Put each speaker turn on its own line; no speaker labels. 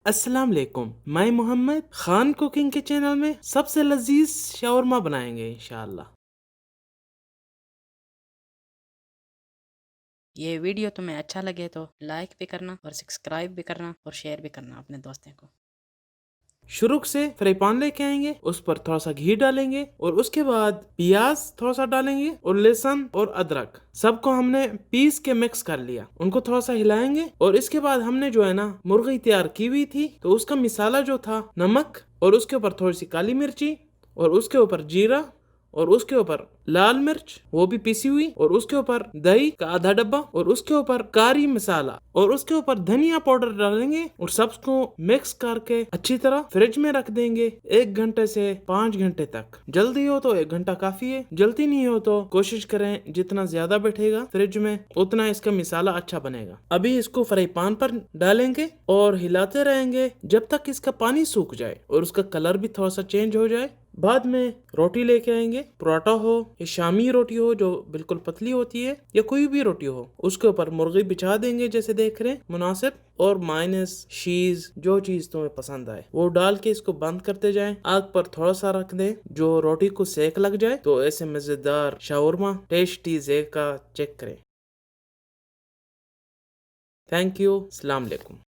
अस्सलाम वालेकुम। मैं मोहम्मद खान कुकिंग के चैनल में सबसे लजीज शवरमा बनाएंगे इंशाअल्लाह।
ये वीडियो तुम्हें अच्छा लगे तो लाइक भी करना और सब्सक्राइब भी करना और शेयर भी करना अपने दोस्तों को।
शुरू से फ्राई पैन लेके आएंगे, उस पर थोड़ा सा घी डालेंगे और उसके बाद प्याज थोड़ा सा डालेंगे और लहसुन और अदरक सबको हमने पीस के मिक्स कर लिया। उनको थोड़ा सा हिलाएंगे और इसके बाद हमने जो है ना मुर्गी तैयार की हुई थी, तो उसका मिसाला जो था नमक और उसके ऊपर थोड़ी सी काली मिर्ची और उसके ऊपर जीरा और उसके ऊपर लाल मिर्च वो भी पीसी हुई और उसके ऊपर दही का आधा डब्बा और उसके ऊपर कारी मसाला और उसके ऊपर धनिया पाउडर डालेंगे और सबको मिक्स करके अच्छी तरह फ्रिज में रख देंगे 1 घंटे से 5 घंटे तक। जल्दी हो तो 1 घंटा काफी है, जल्दी नहीं हो तो कोशिश करें जितना ज्यादा बैठेगा फ्रिज में उतना इसका मिसाला अच्छा बनेगा। अभी इसको फ्राई पैन पर डालेंगे और हिलाते रहेंगे जब तक इसका पानी सूख जाए और उसका कलर भी थोड़ा सा चेंज हो जाए। बाद में रोटी लेके आएंगे, पराठा हो या शामी रोटी हो जो बिल्कुल पतली होती है या कोई भी रोटी हो, उसके ऊपर मुर्गी बिछा देंगे जैसे देख रहे हैं मुनासिब, और माइनस चीज जो चीज तुम्हें पसंद आए वो डाल के इसको बंद करते जाएं। आग पर थोड़ा सा रख दें जो रोटी को सेक लग जाए। तो ऐसे मजेदार शावरमा टेस्टी जेक का चेक करें। Thank you. अस्सलाम वालेकुम।